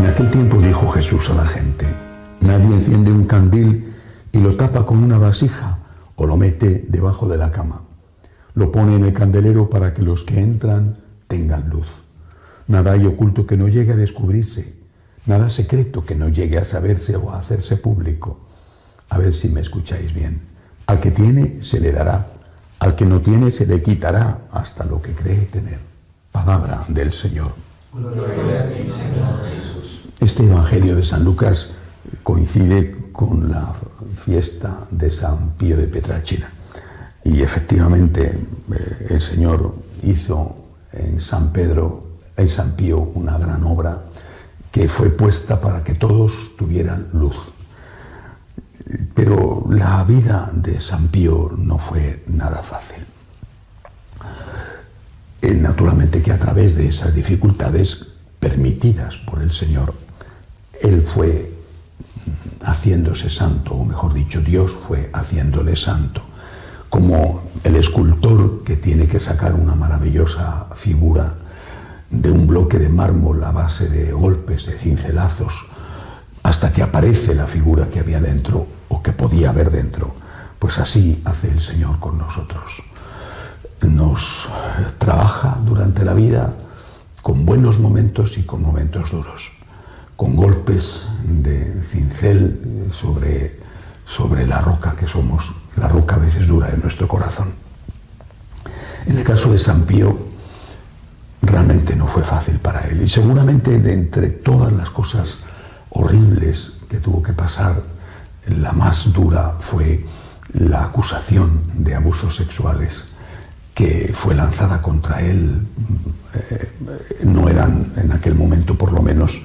aquel tiempo dijo Jesús a la gente: nadie enciende un candil y lo tapa con una vasija o lo mete debajo de la cama. Lo pone en el candelero para que los que entran tengan luz. Nada hay oculto que no llegue a descubrirse, nada secreto que no llegue a saberse o a hacerse público. A ver si me escucháis bien. Al que tiene se le dará, al que no tiene se le quitará hasta lo que cree tener. Palabra del Señor. Gloria a ti, Señor Jesús. Este Evangelio de San Lucas coincide con la fiesta de San Pío de Pietrelcina. Y efectivamente el Señor hizo en San Pío una gran obra que fue puesta para que todos tuvieran luz. Pero la vida de San Pío no fue nada fácil. Naturalmente que a través de esas dificultades permitidas por el Señor, él fue haciéndose santo, o mejor dicho, Dios fue haciéndole santo, como el escultor que tiene que sacar una maravillosa figura de un bloque de mármol a base de golpes, de cincelazos, hasta que aparece la figura que había dentro o que podía haber dentro. Pues así hace el Señor con nosotros. Nos trabaja durante la vida con buenos momentos y con momentos duros, con golpes de cincel sobre la roca que somos, la roca a veces dura de nuestro corazón. En el caso de San Pío, realmente no fue fácil para él, y seguramente de entre todas las cosas horribles que tuvo que pasar, la más dura fue la acusación de abusos sexuales que fue lanzada contra él. No eran, en aquel momento por lo menos,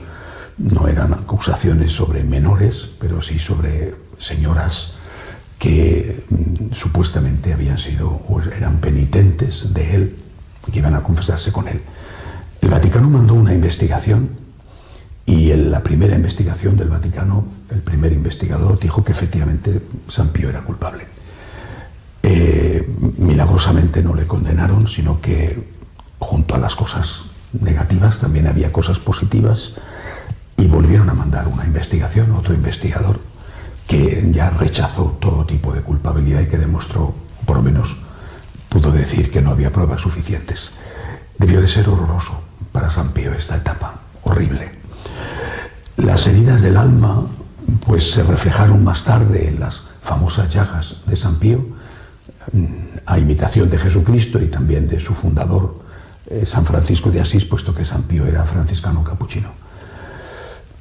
no eran acusaciones sobre menores, pero sí sobre señoras que supuestamente habían sido o eran penitentes de él, que iban a confesarse con él. El Vaticano mandó una investigación y en la primera investigación del Vaticano, el primer investigador dijo que efectivamente San Pío era culpable. Milagrosamente no le condenaron, sino que junto a las cosas negativas también había cosas positivas, y volvieron a mandar una investigación, otro investigador, que ya rechazó todo tipo de culpabilidad y que demostró, por lo menos pudo decir, que no había pruebas suficientes. Debió de ser horroroso para San Pío esta etapa, horrible. Las heridas del alma pues se reflejaron más tarde en las famosas llagas de San Pío, a imitación de Jesucristo y también de su fundador, San Francisco de Asís, puesto que San Pío era franciscano capuchino.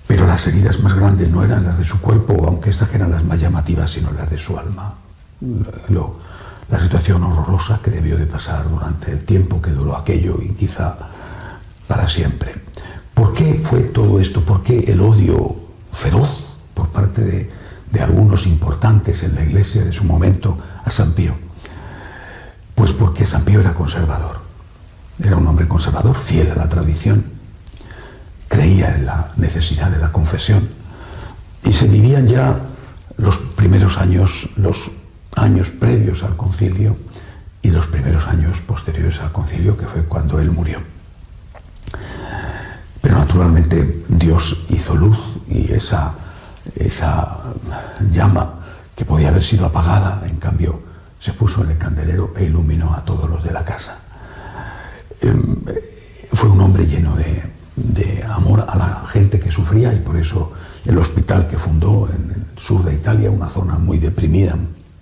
Pero las heridas más grandes no eran las de su cuerpo, aunque estas eran las más llamativas, sino las de su alma. La situación horrorosa que debió de pasar durante el tiempo que duró aquello, y quizá para siempre. ¿Por qué fue todo esto? ¿Por qué el odio feroz por parte de algunos importantes en la Iglesia de su momento a San Pío? Pues porque San Pío era conservador. Era un hombre conservador, fiel a la tradición. Creía en la necesidad de la confesión. Y se vivían ya los primeros años, los años previos al concilio y los primeros años posteriores al concilio, que fue cuando él murió. Pero naturalmente Dios hizo luz, y esa llama que podía haber sido apagada, en cambio, se puso en el candelero e iluminó a todos los de la casa. Fue un hombre lleno de amor a la gente que sufría, y por eso el hospital que fundó en el sur de Italia, una zona muy deprimida,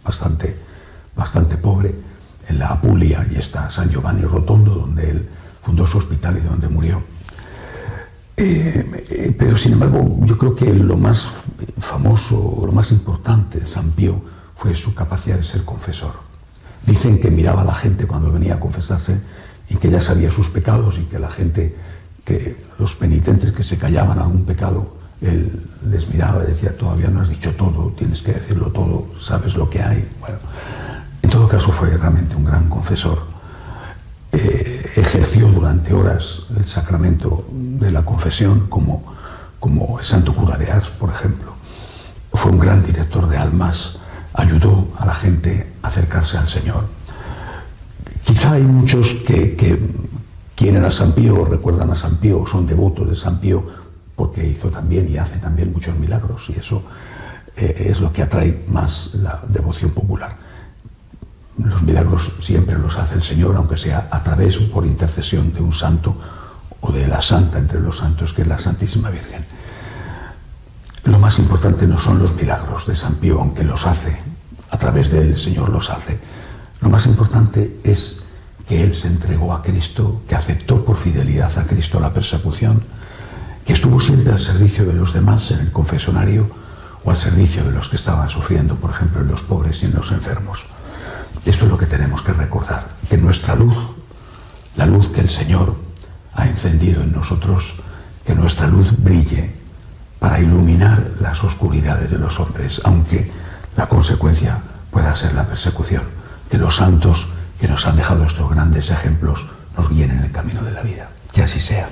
bastante pobre, en la Apulia, y está San Giovanni Rotondo, donde él fundó su hospital y donde murió. Pero sin embargo, yo creo que lo más famoso, lo más importante de San Pío fue su capacidad de ser confesor. Dicen que miraba a la gente cuando venía a confesarse y que ya sabía sus pecados, y que la gente, que los penitentes que se callaban algún pecado, él les miraba y decía: todavía no has dicho todo, tienes que decirlo todo, sabes lo que hay. Bueno, en todo caso fue realmente un gran confesor. Ejerció durante horas el sacramento de la confesión como el santo cura de Ars, por ejemplo. Fue un gran director de almas, ayudó a la gente a acercarse al Señor. Quizá hay muchos que quieren a San Pío, o recuerdan a San Pío, o son devotos de San Pío porque hizo también y hace también muchos milagros, y eso es lo que atrae más la devoción popular. Los milagros siempre los hace el Señor, aunque sea a través o por intercesión de un santo o de la santa entre los santos, que es la Santísima Virgen. Lo más importante no son los milagros de San Pío, aunque los hace, a través de él el Señor los hace. Lo más importante es que él se entregó a Cristo, que aceptó por fidelidad a Cristo la persecución, que estuvo siempre al servicio de los demás en el confesionario o al servicio de los que estaban sufriendo, por ejemplo, en los pobres y en los enfermos. Esto es lo que tenemos que recordar, que nuestra luz, la luz que el Señor ha encendido en nosotros, que nuestra luz brille para iluminar las oscuridades de los hombres, aunque la consecuencia pueda ser la persecución. Que los santos que nos han dejado estos grandes ejemplos nos guíen en el camino de la vida. Que así sea.